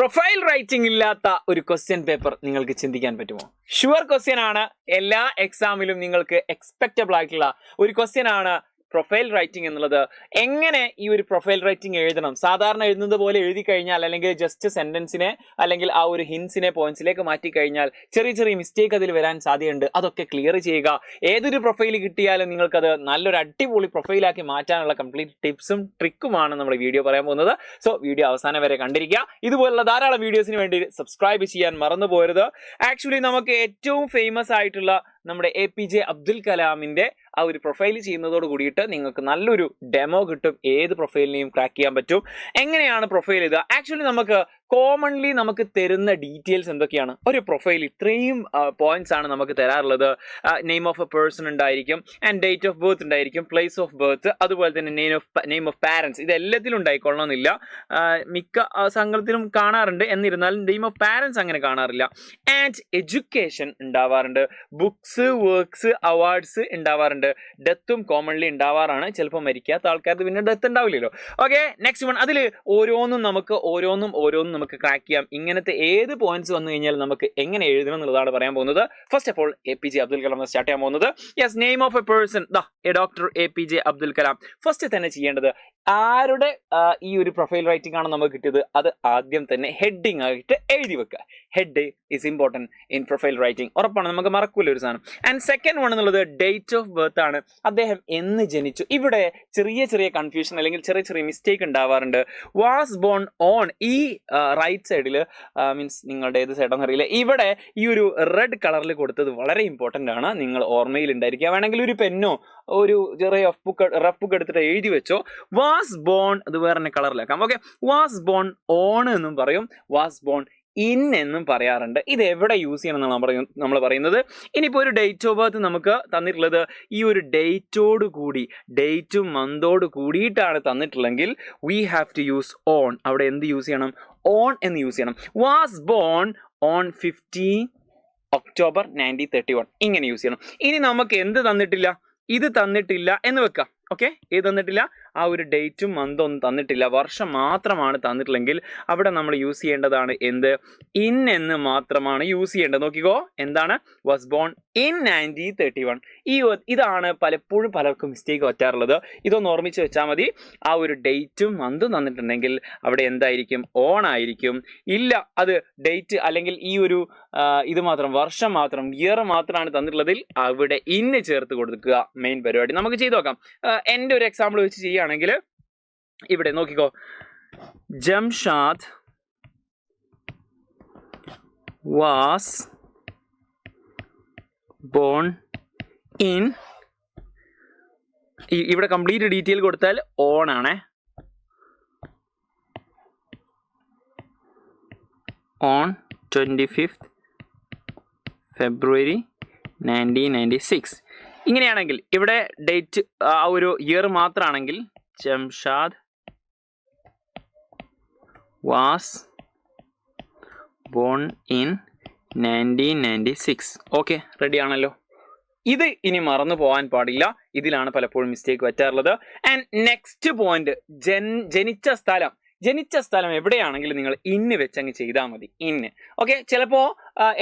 Profile writing ഇല്ലാത്ത ഒരു question paper നിങ്ങൾക്ക് ചിന്തിക്കാൻ പറ്റുമോ? ഷുവർ ക്വസ്റ്റ്യൻ ആണ്. എല്ലാ എക്സാമിലും നിങ്ങൾക്ക് എക്സ്പെക്റ്റബിൾ ആയിട്ടുള്ള ഒരു ക്വസ്റ്റ്യൻ ആണ് പ്രൊഫൈൽ റൈറ്റിംഗ് എന്നുള്ളത്. എങ്ങനെ ഈ ഒരു പ്രൊഫൈൽ റൈറ്റിംഗ് എഴുതണം? സാധാരണ എഴുതുന്നത് പോലെ എഴുതി കഴിഞ്ഞാൽ, അല്ലെങ്കിൽ ജസ്റ്റ് സെന്റൻസിനെ അല്ലെങ്കിൽ ആ ഒരു ഹിൻസിനെ പോയിന്റ്സിലേക്ക് മാറ്റി കഴിഞ്ഞാൽ ചെറിയ ചെറിയ മിസ്റ്റേക്ക് അതിൽ വരാൻ സാധ്യതയുണ്ട്. അതൊക്കെ ക്ലിയർ ചെയ്യുക. ഏതൊരു പ്രൊഫൈൽ കിട്ടിയാലും നിങ്ങൾക്കത് നല്ലൊരു അടിപൊളി പ്രൊഫൈലാക്കി മാറ്റാനുള്ള കംപ്ലീറ്റ് ടിപ്സും ട്രിക്കുമാണ് നമ്മുടെ വീഡിയോ പറയാൻ പോകുന്നത്. സോ വീഡിയോ അവസാനം വരെ കണ്ടിരിക്കുക. ഇതുപോലുള്ള ധാരാളം വീഡിയോസിന് വേണ്ടി സബ്സ്ക്രൈബ് ചെയ്യാൻ മറന്നു പോകരുത്. ആക്ച്വലി നമുക്ക് ഏറ്റവും ഫേമസ് ആയിട്ടുള്ള നമ്മുടെ APJ അബ്ദുൽ കലാമിന്റെ ആ ഒരു പ്രൊഫൈൽ ചെയ്യുന്നതോട് കൂടിയിട്ട് നിങ്ങൾക്ക് നല്ലൊരു ഡെമോ കിട്ടും. ഏത് പ്രൊഫൈലിനെയും ക്രാക്ക് ചെയ്യാൻ പറ്റും. എങ്ങനെയാണ് പ്രൊഫൈൽ ചെയ്ത്? ആക്ച്വലി നമുക്ക് കോമൺലി നമുക്ക് തരുന്ന ഡീറ്റെയിൽസ് എന്തൊക്കെയാണ്? ഒരു പ്രൊഫൈൽ ഇത്രയും പോയിന്റ്സ് ആണ് നമുക്ക് തരാറുള്ളത്. നെയിം ഓഫ് എ പേഴ്സൺ ഉണ്ടായിരിക്കും, ആൻഡ് ഡേറ്റ് ഓഫ് ബർത്ത് ഉണ്ടായിരിക്കും, പ്ലേസ് ഓഫ് ബർത്ത്, അതുപോലെ തന്നെ നെയിം ഓഫ് പാരൻസ്. ഇത് എല്ലാത്തിലും ഉണ്ടായിക്കൊള്ളണമെന്നില്ല. മിക്ക സംഘത്തിലും കാണാറുണ്ട്. എന്നിരുന്നാലും നെയിം ഓഫ് പാരൻസ് അങ്ങനെ കാണാറില്ല. ആൻഡ് എഡ്യൂക്കേഷൻ ഉണ്ടാവാറുണ്ട്. ബുക്സ്, വർക്ക്സ്, അവാർഡ്സ് ഉണ്ടാവാറുണ്ട്. ഡെത്തും കോമൺലി ഉണ്ടാവാറാണ്. ചിലപ്പോൾ മരിക്കാത്ത ആൾക്കാർക്ക് പിന്നെ ഡെത്ത് ഉണ്ടാവില്ലല്ലോ. Okay, next one. അതിൽ ഓരോന്നും നമുക്ക് ക്രാക്ക് ചെയ്യാം. ഇങ്ങനത്തെ ഏത് പോയിന്റ്സ് വന്നു കഴിഞ്ഞാൽ നമുക്ക് എങ്ങനെ എഴുതണം എന്നുള്ളതാണ് പറയാൻ പോകുന്നത്. First of all APJ Abdul Kalam start ചെയ്യാൻ പോകുന്നത്. Yes, name of A person, doctor APJ Abdul Kalam. First തന്നെ ചെയ്യേണ്ടത് ആരുടെ ഈ ഒരു പ്രൊഫൈൽ റൈറ്റിംഗ് ആണ് നമുക്ക് കിട്ടിയത്, അത് ആദ്യം തന്നെ ഹെഡിങ് ആയിട്ട് എഴുതി വെക്കുക. Head is important in profile writing. ഉറപ്പാണ്, നമുക്ക് മറക്കൂല ഒരു സാധനം. ആൻഡ് സെക്കൻഡ് വൺ എന്നുള്ളത് ഡേറ്റ് ഓഫ് ബർത്ത് ആണ്. അദ്ദേഹം എന്ന് ജനിച്ചു. ഇവിടെ ചെറിയ ചെറിയ കൺഫ്യൂഷൻ അല്ലെങ്കിൽ ചെറിയ ചെറിയ മിസ്റ്റേക്ക് ഉണ്ടാവാറുണ്ട്. വാസ് ബോൺ ഓൺ, ഈ റൈറ്റ് സൈഡിൽ മീൻസ് നിങ്ങളുടെ ഏത് സൈഡാണെന്ന് അറിയില്ല, ഇവിടെ ഈ ഒരു റെഡ് കളറിൽ കൊടുത്തത് വളരെ ഇമ്പോർട്ടൻ്റ് ആണ്. നിങ്ങൾ ഓർമ്മയിൽ ഉണ്ടായിരിക്കുക. വേണമെങ്കിൽ ഒരു പെന്നോ ഒരു ചെറിയ റഫ് ബുക്ക് എടുത്തിട്ട് എഴുതി വെച്ചോ. വാസ് ബോൺ, അത് വേറെ കളറിലാക്കാം. ഓക്കെ, വാസ് ബോൺ ഓൺ എന്നും പറയും, വാസ് ബോൺ ഇൻ എന്നും പറയാറുണ്ട്. ഇത് എവിടെ യൂസ് ചെയ്യണം എന്നാണ് നമ്മൾ പറയുന്നത്. ഇനിയിപ്പോൾ ഒരു ഡേറ്റ് ഓഫ് ബർത്ത് നമുക്ക് തന്നിട്ടുള്ളത് ഈ ഒരു ഡേറ്റോട് കൂടി, ഡേറ്റും മന്തോട് കൂടിയിട്ടാണ് തന്നിട്ടുള്ളെങ്കിൽ we have to use on. അവിടെ എന്ത് യൂസ് ചെയ്യണം? ഓൺ എന്ന് യൂസ് ചെയ്യണം. വാസ് ബോൺ ഓൺ 15 ഒക്ടോബർ 1931 ഇങ്ങനെ യൂസ് ചെയ്യണം. ഇനി നമുക്ക് എന്ത് തന്നിട്ടില്ല? ഇത് തന്നിട്ടില്ല എന്ന് വെക്കാം. ഓക്കെ, ഇത് തന്നിട്ടില്ല, ആ ഒരു ഡേറ്റും മന്തും ഒന്നും തന്നിട്ടില്ല, വർഷം മാത്രമാണ് തന്നിട്ടില്ലെങ്കിൽ അവിടെ നമ്മൾ യൂസ് ചെയ്യേണ്ടതാണ് എന്ത്? ഇൻ എന്ന് മാത്രമാണ് യൂസ് ചെയ്യേണ്ടത്. നോക്കിക്കോ, എന്താണ്? Was born in 1931. ഇതാണ് പലപ്പോഴും പലർക്കും മിസ്റ്റേക്ക് പറ്റാറുള്ളത്. ഇതൊന്ന് ഓർമ്മിച്ച് വെച്ചാൽ മതി. ആ ഒരു ഡേറ്റും മന്തും തന്നിട്ടുണ്ടെങ്കിൽ അവിടെ എന്തായിരിക്കും? ഓൺ ആയിരിക്കും. ഇല്ല, അത് ഡേറ്റ് അല്ലെങ്കിൽ ഈ ഒരു ഇത് മാത്രം, വർഷം മാത്രം, ഇയർ മാത്രമാണ് തന്നിട്ടുള്ളതിൽ അവിടെ ഇന്ന് ചേർത്ത് കൊടുക്കുക. മെയിൻ പരിപാടി നമുക്ക് ചെയ്തു നോക്കാം. എൻ്റെ ഒരു എക്സാമ്പിൾ വെച്ച് ചെയ്യുകയാണെങ്കിൽ ഇവിടെ നോക്കിക്കോ, ജംഷാദ് വാസ് ബോൺ ഇൻ, ഇവിടെ കംപ്ലീറ്റ് ഡീറ്റെയിൽ കൊടുത്താൽ ഓൺ ആണേ. ഓൺ 25th February 1996 ഇങ്ങനെയാണെങ്കിൽ ഇവിടെ ഡേറ്റ് ആ ഒരു ഇയർ മാത്രമാണെങ്കിൽ Jamshad was born in 1996. Okay, ready ആണല്ലോ. ഇത് ഇനി മറന്നു പോകാൻ പാടില്ല. ഇതിലാണ് പലപ്പോഴും മിസ്റ്റേക്ക് പറ്റാറുള്ളത്. ആൻഡ് നെക്സ്റ്റ് പോയിന്റ്, ജനിച്ച സ്ഥലം എവിടെയാണെങ്കിലും നിങ്ങൾ ഇന്ന് വെച്ചങ്ങ് ചെയ്താൽ മതി. ഇന്ന്. ഓക്കെ, ചിലപ്പോൾ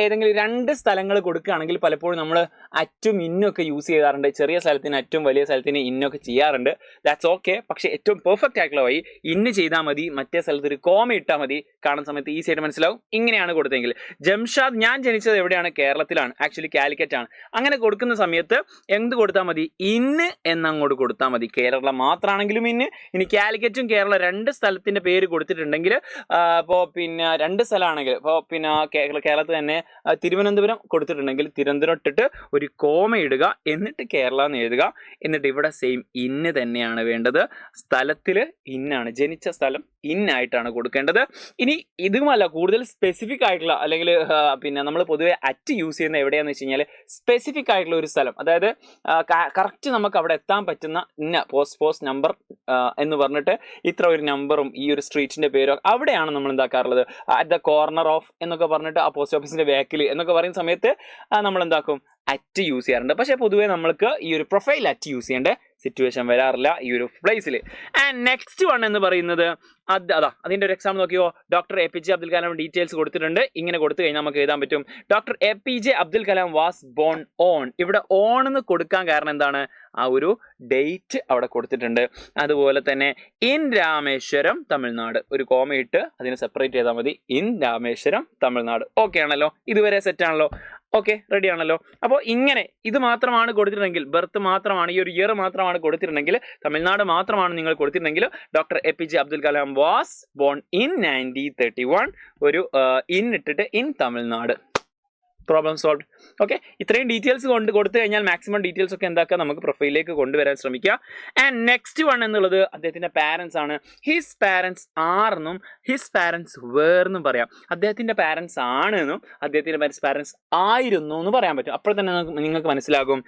ഏതെങ്കിലും രണ്ട് സ്ഥലങ്ങൾ കൊടുക്കുകയാണെങ്കിൽ പലപ്പോഴും നമ്മൾ അറ്റും ഇന്നൊക്കെ യൂസ് ചെയ്യാറുണ്ട്. ചെറിയ സ്ഥലത്തിന് അറ്റും, വലിയ സ്ഥലത്തിന് ഇന്നൊക്കെ ചെയ്യാറുണ്ട്. That's okay. പക്ഷെ ഏറ്റവും പെർഫെക്റ്റ് ആയിട്ടുള്ള വഴി ഇന്ന് ചെയ്താൽ മതി. മറ്റേ സ്ഥലത്ത് ഒരു കോമ ഇട്ടാൽ മതി. കാണുന്ന സമയത്ത് ഈസി ആയിട്ട് മനസ്സിലാവും. ഇങ്ങനെയാണ് കൊടുത്തെങ്കിൽ ജംഷാദ്, ഞാൻ ജനിച്ചത് എവിടെയാണ്? കേരളത്തിലാണ്. ആക്ച്വലി കാലിക്കറ്റ് ആണ്. അങ്ങനെ കൊടുക്കുന്ന സമയത്ത് എന്ത് കൊടുത്താൽ മതി? ഇന്ന് എന്നങ്ങോട്ട് കൊടുത്താൽ മതി. കേരളം മാത്രമാണെങ്കിലും ഇന്ന്. ഇനി കാലിക്കറ്റും കേരള രണ്ട് സ്ഥലത്തിന്റെ പേര് കൊടുത്തിട്ടുണ്ടെങ്കിൽ, ഇപ്പോൾ പിന്നെ രണ്ട് സ്ഥലമാണെങ്കിൽ, ഇപ്പോൾ പിന്നെ കേരളത്തിൽ തന്നെ തിരുവനന്തപുരം കൊടുത്തിട്ടുണ്ടെങ്കിൽ തിരുവനന്തപുരം ഇട്ടിട്ട് ഒരു കോമ ഇടുക, എന്നിട്ട് കേരള എന്ന് എഴുതുക. എന്നിട്ട് ഇവിടെ സെയിം ഇന്ന് തന്നെയാണ് വേണ്ടത്. സ്ഥലത്തിൽ ഇന്നാണ്, ജനിച്ച സ്ഥലം ഇന്നായിട്ടാണ് കൊടുക്കേണ്ടത്. ഇനി ഇതുമല്ല, കൂടുതൽ സ്പെസിഫിക് ആയിട്ടുള്ള അല്ലെങ്കിൽ പിന്നെ നമ്മൾ പൊതുവെ അറ്റ് യൂസ് ചെയ്യുന്ന എവിടെയാണെന്ന് വെച്ച് കഴിഞ്ഞാൽ സ്പെസിഫിക് ആയിട്ടുള്ള ഒരു സ്ഥലം, അതായത് കറക്റ്റ് നമുക്ക് അവിടെ എത്താൻ പറ്റുന്ന ഇന്ന പോസ്റ്റ് നമ്പർ എന്ന് പറഞ്ഞിട്ട് ഇത്ര ഒരു നമ്പറും ഈ ഒരു സ്ട്രീറ്റിന്റെ പേരോ അവിടെയാണ് നമ്മൾ എന്താക്കാറുള്ളത്? അറ്റ് ദ കോർണർ ഓഫ് എന്നൊക്കെ പറഞ്ഞിട്ട് ആ പോസ്റ്റ് ഓഫീസിന്റെ ബാക്കിൽ എന്നൊക്കെ പറയുന്ന സമയത്ത് നമ്മൾ എന്താക്കും? അറ്റ് യൂസ് ചെയ്യാറുണ്ട്. പക്ഷേ പൊതുവേ നമ്മൾക്ക് ഈ ഒരു പ്രൊഫൈൽ അറ്റ് യൂസ് ചെയ്യേണ്ട സിറ്റുവേഷൻ വരാറില്ല ഈ ഒരു പ്ലേസിൽ. ആൻഡ് നെക്സ്റ്റ് വൺ എന്ന് പറയുന്നത് അതിന്റെ ഒരു എക്സാമ്പിൾ നോക്കിയോ. Doctor APJ Abdul Kalam details കൊടുത്തിട്ടുണ്ട്. ഇങ്ങനെ കൊടുത്തു കഴിഞ്ഞാൽ നമുക്ക് എഴുതാൻ പറ്റും doctor APJ Abdul Kalam was born on. ഇവിടെ ഓൺ എന്ന് കൊടുക്കാൻ കാരണം എന്താണ്, ആ ഒരു ഡേറ്റ് അവിടെ കൊടുത്തിട്ടുണ്ട്. അതുപോലെ തന്നെ ഇൻ രാമേശ്വരം തമിഴ്നാട്, ഒരു കോമയിട്ട് അതിനെ സെപ്പറേറ്റ് ചെയ്താൽ മതി. ഇൻ രാമേശ്വരം തമിഴ്നാട്. ഓക്കെ ആണല്ലോ, ഇതുവരെ സെറ്റ് ആണല്ലോ. ഓക്കെ, റെഡി ആണല്ലോ. അപ്പോൾ ഇങ്ങനെ ഇത് മാത്രമാണ് കൊടുത്തിട്ടുണ്ടെങ്കിൽ, ബർത്ത് മാത്രമാണ്, ഈ ഒരു ഇയർ മാത്രമാണ് കൊടുത്തിട്ടുണ്ടെങ്കിൽ, തമിഴ്നാട് മാത്രമാണ് നിങ്ങൾ കൊടുത്തിട്ടുണ്ടെങ്കിൽ, doctor APJ Abdul Kalam was born in 1931, ഒരു ഇൻ ഇട്ടിട്ട് in Tamil Nadu. Problem solve. Okay, ഇത്രയും ഡീറ്റെയിൽസ് കൊടുത്തു കഴിഞ്ഞാൽ മാക്സിമം ഡീറ്റെയിൽസ് ഒക്കെ എന്താക്കുക, നമുക്ക് പ്രൊഫൈലിലേക്ക് കൊണ്ടുവരാൻ ശ്രമിക്കുക. ആൻഡ് നെക്സ്റ്റ് വൺ എന്നുള്ളത് അദ്ദേഹത്തിന്റെ പാരൻസ് ആണ്. ഹിസ് പാരൻസ് ആർ എന്നും ഹിസ് പാരൻസ് വേർ എന്നും പറയാം. അദ്ദേഹത്തിന്റെ പാരൻസ് ആണ് എന്നും അദ്ദേഹത്തിന്റെ പാരൻസ് ആയിരുന്നു എന്ന് പറയാൻ പറ്റും. അപ്പോൾ തന്നെ നിങ്ങൾക്ക് മനസ്സിലാകും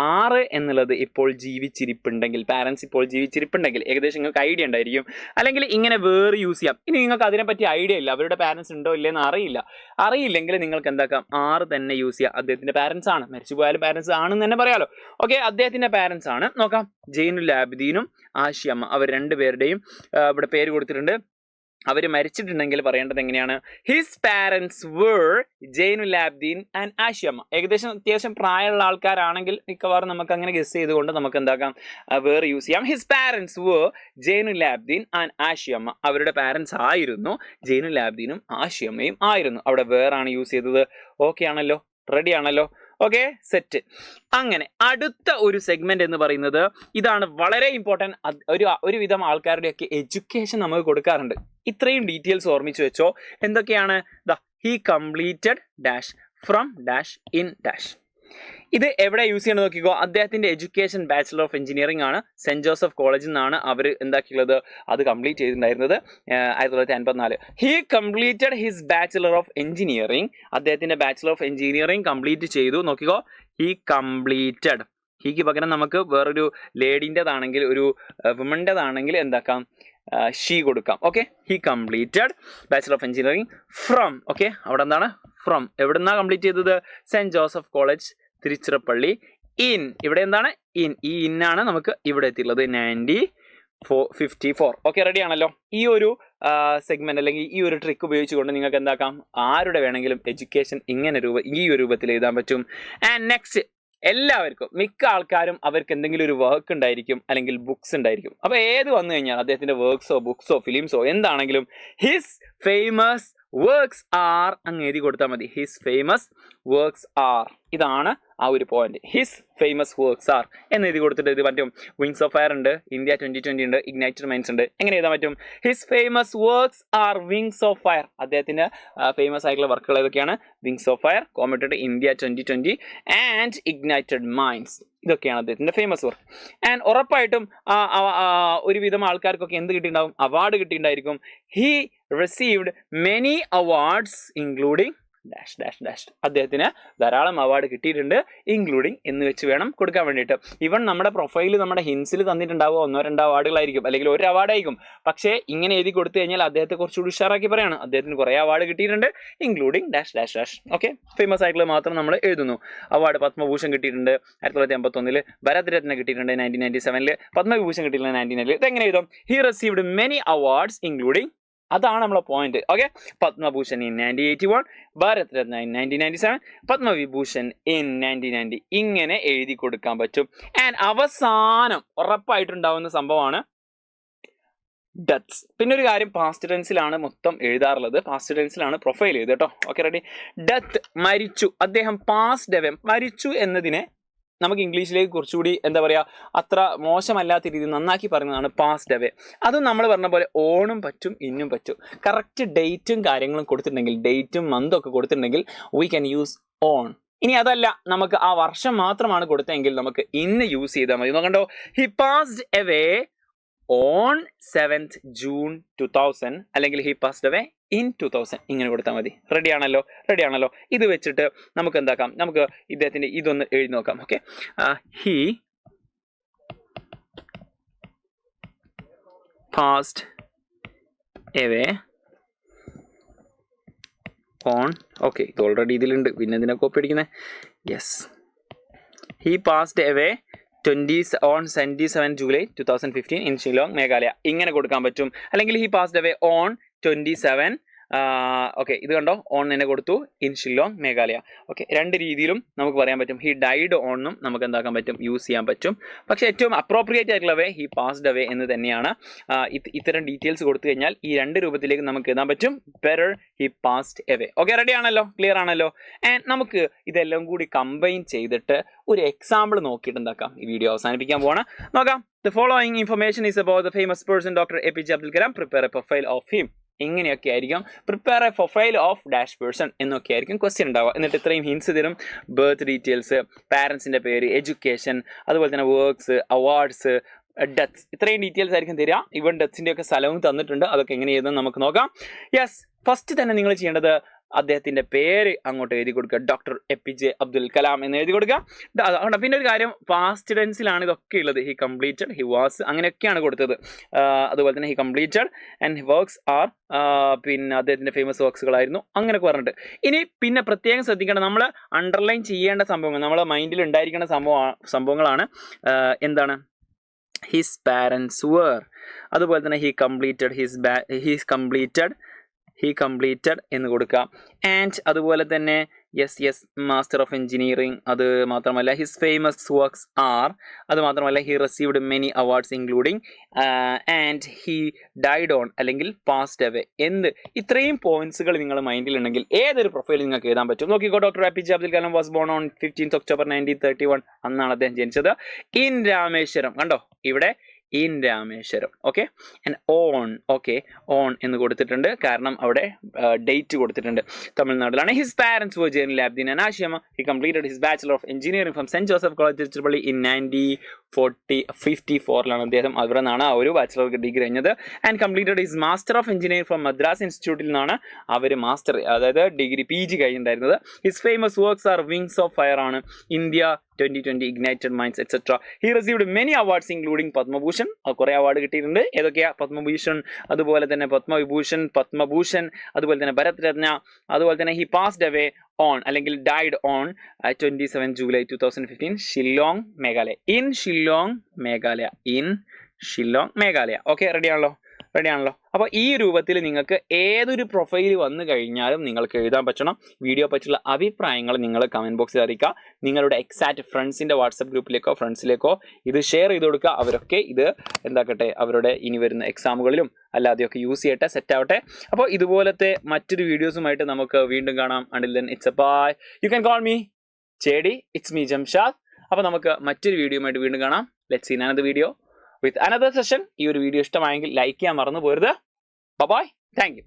6 എന്നുള്ളത് ഇപ്പോൾ ജീവിച്ചിരിപ്പുണ്ടെങ്കിൽ, പാരൻസ് ഇപ്പോൾ ജീവിച്ചിരിപ്പുണ്ടെങ്കിൽ ഏകദേശം നിങ്ങൾക്ക് ഐഡിയ ഉണ്ടായിരിക്കും. അല്ലെങ്കിൽ ഇങ്ങനെ വേർ യൂസ് ചെയ്യാം. ഇനി നിങ്ങൾക്ക് അതിനെപ്പറ്റി ഐഡിയ ഇല്ല, അവരുടെ പാരൻസ് ഉണ്ടോ ഇല്ലെന്ന് അറിയില്ലെങ്കിൽ നിങ്ങൾക്ക് എന്താക്കാം, 6 തന്നെ യൂസ് ചെയ്യുക. അദ്ദേഹത്തിന്റെ പാരൻസ് ആണ്, മരിച്ചു പോയാലും പാരൻസ് ആണെന്ന് തന്നെ പറയാലോ. ഓക്കെ, അദ്ദേഹത്തിന്റെ പാരൻസ് ആണ്. നോക്കാം, ജൈനുൽ ആബിദീനും ആഷിയമ്മ, അവർ രണ്ടുപേരുടെയും ഇവിടെ പേര് കൊടുത്തിട്ടുണ്ട്. അവർ മരിച്ചിട്ടുണ്ടെങ്കിൽ പറയേണ്ടത് എങ്ങനെയാണ്, his parents were Zainul Abideen and Ashiyamma. ഏകദേശം അത്യാവശ്യം പ്രായമുള്ള ആൾക്കാരാണെങ്കിൽ മിക്കവാറും നമുക്ക് അങ്ങനെ ഗസ് ചെയ്തുകൊണ്ട് നമുക്ക് എന്താക്കാം, വേർ യൂസ് ചെയ്യാം. His parents were Zainul Abideen and Ashiyamma. അവരുടെ പാരൻസ് ആയിരുന്നു, ജൈനുൽ ആബിദീനും ആഷിയമ്മയും ആയിരുന്നു. അവിടെ വേർ ആണ് യൂസ് ചെയ്തത്. ഓക്കെ ആണല്ലോ, റെഡി ആണല്ലോ. Okay, set. അങ്ങനെ അടുത്ത ഒരു സെഗ്മെന്റ് എന്ന് പറയുന്നത് ഇതാണ്, വളരെ ഇമ്പോർട്ടൻറ്റ്. ഒരുവിധം ആൾക്കാരുടെയൊക്കെ എഡ്യൂക്കേഷൻ നമുക്ക് കൊടുക്കാറുണ്ട്. ഇത്രയും ഡീറ്റെയിൽസ് ഓർമ്മിച്ച് വെച്ചോ. എന്തൊക്കെയാണ്, he completed dash from dash in dash. ഇത് എവിടെ യൂസ് ചെയ്യണമെന്ന് നോക്കിക്കോ. അദ്ദേഹത്തിന്റെ എഡ്യൂക്കേഷൻ ബാച്ചിലർ ഓഫ് എഞ്ചിനീയറിംഗ് ആണ്, സെന്റ് ജോസഫ് കോളേജിൽ നിന്നാണ് അവർ എന്താക്കിയുള്ളത്, അത് കംപ്ലീറ്റ് ചെയ്തിട്ടുണ്ടായിരുന്നത് 1954. He completed his bachelor of engineering. അദ്ദേഹത്തിന്റെ ബാച്ചിലർ ഓഫ് എഞ്ചിനീയറിംഗ് കംപ്ലീറ്റ് ചെയ്തു. നോക്കിക്കോ, ഹി കംപ്ലീറ്റഡ്. ഹിക്ക് പകരം നമുക്ക് വേറൊരു ലേഡീൻ്റെതാണെങ്കിൽ, ഒരു വുമൻ്റെതാണെങ്കിൽ എന്താക്കാം, ഷീ കൊടുക്കാം. Okay, he completed bachelor of engineering from. Okay, അവിടെ എന്താണ്, ഫ്രം. എവിടുന്നാ കംപ്ലീറ്റ് ചെയ്തത്, saint Joseph college Tiruchirappalli. In, ഇവിടെ എന്താണ്, ഇൻ. ഈ ഇന്നാണ് നമുക്ക് ഇവിടെ എത്തിയുള്ളത് 1954. ഓക്കെ, റെഡി ആണല്ലോ. ഈ ഒരു സെഗ്മെന്റ് അല്ലെങ്കിൽ ഈ ഒരു ട്രിക്ക് ഉപയോഗിച്ചുകൊണ്ട് നിങ്ങൾക്ക് എന്താക്കാം, ആരുടെ വേണമെങ്കിലും എഡ്യൂക്കേഷൻ ഇങ്ങനെ ഈ ഒരു രൂപത്തിൽ എഴുതാൻ പറ്റും. ആൻഡ് നെക്സ്റ്റ്, എല്ലാവർക്കും, മിക്ക ആൾക്കാരും അവർക്ക് എന്തെങ്കിലും ഒരു വർക്ക് ഉണ്ടായിരിക്കും, അല്ലെങ്കിൽ ബുക്സ് ഉണ്ടായിരിക്കും. അപ്പോൾ ഏത് വന്നു കഴിഞ്ഞാൽ അദ്ദേഹത്തിന്റെ വർക്ക്സോ ബുക്സോ ഫിലിംസോ എന്താണെങ്കിലും ഹിസ് ഫേമസ് വർക്ക്സ് ആർ അങ്ങ് എഴുതി കൊടുത്താൽ മതി. ഹിസ് ഫേമസ് വർക്ക്സ് ആർ, ഇതാണ് ആ ഒരു point. His famous works are എന്ന് എഴുതി കൊടുത്തിട്ട് ഇത് പറ്റും. വിങ്സ് ഓഫ് ഫയർ ഉണ്ട്, ഇന്ത്യ 2020 ഉണ്ട്, ഇഗ്നൈറ്റഡ് മൈൻഡ്സ് ഉണ്ട്. എങ്ങനെ എഴുതാൻ പറ്റും, his famous works are wings of fire. അദ്ദേഹത്തിന്റെ ഫേമസ് ആയിട്ടുള്ള വർക്കുകൾ ഏതൊക്കെയാണ്, wings of fire, committed India 2020 and ignited minds. ഇതൊക്കെയാണ് അദ്ദേഹത്തിന്റെ ഫേമസ് വർക്ക്. ആൻഡ് ഉറപ്പായിട്ടും ഒരുവിധം ആൾക്കാർക്കൊക്കെ എന്ത് കിട്ടിയിട്ടുണ്ടാവും, അവാർഡ് കിട്ടിയിട്ടുണ്ടായിരിക്കും. He received many awards including dash dash dash. അദ്ദേഹത്തിന് ധാരാളം അവാർഡ് കിട്ടിയിട്ടുണ്ട്, ഇൻക്ലൂഡിങ് എന്ന് വെച്ച് വേണം കൊടുക്കാൻ വേണ്ടിയിട്ട്. ഈവൻ നമ്മുടെ പ്രൊഫൈല് നമ്മുടെ ഹിൻസിൽ തന്നിട്ടുണ്ടാവുക 1-2 അവാർഡുകളായിരിക്കും, അല്ലെങ്കിൽ ഒരു അവാർഡായിരിക്കും. പക്ഷേ ഇങ്ങനെ എഴുതി കൊടുത്തു കഴിഞ്ഞാൽ അദ്ദേഹത്തെ കുറച്ചുകൂടി ഉഷാറാക്കി പറയാണ്, അദ്ദേഹത്തിന് കുറേ അവാർഡ് കിട്ടിയിട്ടുണ്ട്, including dash dash dash. Okay, famous ആയിട്ടുള്ള മാത്രം നമ്മൾ എഴുതുന്നു. അവാർഡ് പത്മഭൂഷൺ കിട്ടിയിട്ടുണ്ട് 1951, ഭരത് രത്ന കിട്ടിയിട്ടുണ്ട് 1997, പത്മവിഭൂഷൺ കിട്ടിയിട്ടുണ്ട് 1999. ഇതെങ്ങനെ എഴുതും, he received many awards including, അതാണ് നമ്മളെ point. Okay, Padma Bhushan in 1981, Bharat Ratna in 1997, Padma Vibhushan in 1990. ഇങ്ങനെ എഴുതി കൊടുക്കാൻ പറ്റും. ആൻഡ് അവസാനം ഉറപ്പായിട്ടുണ്ടാവുന്ന സംഭവമാണ് ഡെത്ത്സ്. പിന്നെ ഒരു കാര്യം, പാസ്റ്റ് ടെൻസിലാണ് മൊത്തം എഴുതാറുള്ളത്, പാസ്റ്റ് ടെൻസിലാണ് പ്രൊഫൈൽ എഴുതുക കേട്ടോ. Okay, ready. ഡെത്ത്, മരിച്ചു, അദ്ദേഹം പാസ്ഡ് അവേ. മരിച്ചു എന്നതിനെ നമുക്ക് ഇംഗ്ലീഷിലേക്ക് കുറച്ചുകൂടി എന്താ പറയുക, അത്ര മോശമല്ലാത്ത രീതിയിൽ നന്നാക്കി പറയുന്നതാണ് പാസ്ഡ് അവേ. അതും നമ്മൾ പറഞ്ഞ പോലെ ഓണും പറ്റും, ഇന്നും പറ്റും. കറക്റ്റ് ഡേറ്റും കാര്യങ്ങളും കൊടുത്തിട്ടുണ്ടെങ്കിൽ, ഡേറ്റും മന്തും ഒക്കെ കൊടുത്തിട്ടുണ്ടെങ്കിൽ വി ക്യാൻ യൂസ് ഓൺ. ഇനി അതല്ല, നമുക്ക് ആ വർഷം മാത്രമാണ് കൊടുത്തതെങ്കിൽ നമുക്ക് ഇന്ന് യൂസ് ചെയ്താൽ മതി. നോക്കണ്ടോ, he passed away on 7th June 2000, അല്ലെങ്കിൽ ഹി പാസ്ഡ് അവേ ഇൻ 2000. ഇങ്ങനെ കൊടുത്താൽ മതി. റെഡി ആണല്ലോ. ഇത് വെച്ചിട്ട് നമുക്ക് എന്താക്കാം, നമുക്ക് ഇദ്ദേഹത്തിന്റെ ഇതൊന്ന് എഴുതി നോക്കാം. Okay, he passed away on. Okay, ഇത് ഓൾറെഡി ഇതിലുണ്ട്, പിന്നെ എന്തിനാ കോപ്പി അടിക്കുന്നത്. Yes, he passed away on 27 July 2015 in Shillong, Meghalaya. ഇങ്ങനെ കൊടുക്കാൻ പറ്റും. അല്ലെങ്കിൽ he passed away on 27 okay, ഇത് കണ്ടോ, ഓൺ തന്നെ കൊടുത്തു, ഇൻ ഷില്ലോങ് മേഘാലയ. ഓക്കെ, രണ്ട് രീതിയിലും നമുക്ക് പറയാൻ പറ്റും. ഹി ഡൈഡ് ഓണും നമുക്ക് എന്താക്കാൻ പറ്റും, യൂസ് ചെയ്യാൻ പറ്റും. പക്ഷേ ഏറ്റവും അപ്രോപ്രിയേറ്റ് ആയിട്ടുള്ള വേ ഹി പാസ്ഡ് അവേ എന്ന് തന്നെയാണ്. ഇത്തരം ഡീറ്റെയിൽസ് കൊടുത്തു കഴിഞ്ഞാൽ ഈ രണ്ട് രൂപത്തിലേക്ക് നമുക്ക് എഴുതാൻ പറ്റും. Better he passed away. Okay, ready ആണല്ലോ, ക്ലിയർ ആണല്ലോ. ആൻഡ് നമുക്ക് ഇതെല്ലാം കൂടി കമ്പൈൻ ചെയ്തിട്ട് ഒരു എക്സാമ്പിൾ നോക്കിയിട്ട് എന്താക്കാം, ഈ വീഡിയോ അവസാനിപ്പിക്കാൻ പോവാണ്. നോക്കാം. The following information is about the famous person Dr. APJ Abdul Kalam. Prepare a profile of him. ഇങ്ങനെയൊക്കെ ആയിരിക്കും. Prepare A profile of dash percent എന്നൊക്കെ ആയിരിക്കും ക്വസ്റ്റ്യൻ ഉണ്ടാവുക. എന്നിട്ട് ഇത്രയും ഹിൻസ് തരും. ബർത്ത് ഡീറ്റെയിൽസ്, പാരൻസിൻ്റെ പേര്, എഡ്യൂക്കേഷൻ, അതുപോലെ തന്നെ വർക്ക്സ്, അവാർഡ്സ്, ഡെത്ത്സ്, ഇത്രയും ഡീറ്റെയിൽസ് ആയിരിക്കും തരിക. ഇവൻ ഡെത്ത്സിൻ്റെ ഒക്കെ സ്ഥലവും തന്നിട്ടുണ്ട്. അതൊക്കെ എങ്ങനെ ചെയ്തെന്ന് നമുക്ക് നോക്കാം. യെസ്, ഫസ്റ്റ് തന്നെ നിങ്ങൾ ചെയ്യേണ്ടത് അദ്ദേഹത്തിൻ്റെ പേര് അങ്ങോട്ട് എഴുതി കൊടുക്കുക. ഡോക്ടർ APJ അബ്ദുൽ കലാം എന്ന് എഴുതി കൊടുക്കുക. പിന്നെ ഒരു കാര്യം, പാസ്റ്റ് ടെൻസിലാണ് ഇതൊക്കെ ഉള്ളത്. ഹി കംപ്ലീറ്റഡ്, ഹി വാസ്, അങ്ങനെയൊക്കെയാണ് കൊടുത്തത്. അതുപോലെ തന്നെ he completed and works R, പിന്നെ അദ്ദേഹത്തിൻ്റെ ഫേമസ് വർക്ക്സുകളായിരുന്നു, അങ്ങനെയൊക്കെ പറഞ്ഞിട്ട്. ഇനി പിന്നെ പ്രത്യേകം ശ്രദ്ധിക്കേണ്ടത്, നമ്മൾ അണ്ടർലൈൻ ചെയ്യേണ്ട സംഭവങ്ങൾ, നമ്മളെ മൈൻഡിൽ ഉണ്ടായിരിക്കേണ്ട സംഭവങ്ങളാണ്. എന്താണ്? ഹിസ് പാരൻസ് വേർ, അതുപോലെ തന്നെ ഹി കംപ്ലീറ്റഡ് എന്ന് കൊടുക്കുക. ആൻഡ് അതുപോലെ തന്നെ മാസ്റ്റർ ഓഫ് എഞ്ചിനീയറിംഗ്, അത് മാത്രമല്ല ഹിസ് ഫേമസ് വർക്ക്സ് ആർ, അത് മാത്രമല്ല he received many awards including and he died on അല്ലെങ്കിൽ പാസ്ഡ് അവേ. ഇത്രയും പോയിന്റ്സുകൾ നിങ്ങൾ മൈൻഡിൽ ഉണ്ടെങ്കിൽ ഏതൊരു പ്രൊഫൈൽ നിങ്ങൾക്ക് എഴുതാൻ പറ്റും. നോക്കിക്കോ, doctor APJ Abdul Kalam was born on 15th October 1931. അന്നാണ് അദ്ദേഹം ജനിച്ചത്. ഇൻ രാമേശ്വരം, കണ്ടോ ഇവിടെ in Rameswaram. Okay, and on, okay, on എന്ന് കൊടുത്തിട്ടുണ്ട്, കാരണം അവിടെ ഡേറ്റ് കൊടുത്തിട്ടുണ്ട്. തമിഴ്നാട്ടിലാണ്. His parents were Jainulabdeen and Ashiamma. He completed his bachelor of engineering from Saint Joseph college Tiruchirappalli in 1954 അദ്ദേഹം അവിടെ നിന്നാണ് ആ ഒരു ബാച്ചലർ ഡിഗ്രി കഴിഞ്ഞത്. And completed his master of engineering from Madras ഇൻസ്റ്റിറ്റ്യൂട്ടിൽ നിന്നാണ് അവർ മാസ്റ്റർ, അതായത് ഡിഗ്രി PG കഴിഞ്ഞിട്ടുണ്ടായിരുന്നത്. His famous works are wings of fire ആണ്, India 2020, Ignited minds, etcetera. He received many awards including Padma Bhushan, കുറേ അവാർഡ് കിട്ടിയിട്ടുണ്ട്. ഏതൊക്കെയാ? പത്മഭൂഷൺ, അതുപോലെ തന്നെ പത്മഭൂഷൺ, അതുപോലെ തന്നെ ഭരത് രത്ന. അതുപോലെ തന്നെ ഹി പാസ്ഡ് അവേ ഓൺ അല്ലെങ്കിൽ died on 27 July 2015 Shillong Meghalaya. In Shillong Meghalaya. Okay, റെഡിയാണല്ലോ. അപ്പോൾ ഈ രൂപത്തിൽ നിങ്ങൾക്ക് ഏതൊരു പ്രൊഫൈൽ വന്നു കഴിഞ്ഞാലും നിങ്ങൾക്ക് എഴുതാൻ പറ്റണം. വീഡിയോ പറ്റിയുള്ള അഭിപ്രായങ്ങൾ നിങ്ങൾ കമൻറ്റ് ബോക്സിൽ അറിയിക്കുക. നിങ്ങളുടെ എക്സാക്റ്റ് ഫ്രണ്ട്സിൻ്റെ വാട്സപ്പ് ഗ്രൂപ്പിലേക്കോ ഫ്രണ്ട്സിലേക്കോ ഇത് ഷെയർ ചെയ്ത് കൊടുക്കുക. അവരൊക്കെ ഇത് എന്താക്കട്ടെ, അവരുടെ ഇനി വരുന്ന എക്സാമുകളിലും അല്ലാതെയൊക്കെ യൂസ് ചെയ്യട്ടെ, സെറ്റ് ആവട്ടെ. അപ്പോൾ ഇതുപോലത്തെ മറ്റൊരു വീഡിയോസുമായിട്ട് നമുക്ക് വീണ്ടും കാണാം. Until then, it's a bye. You can call me JD. It's me Jamshad. അപ്പോൾ നമുക്ക് മറ്റൊരു വീഡിയോയുമായിട്ട് വീണ്ടും കാണാം. Let's see another video with another session. ഈ ഒരു വീഡിയോ ഇഷ്ടമായെങ്കിൽ ലൈക്ക് ചെയ്യാൻ മറന്നു പോരുത്. Bye bye. Thank you.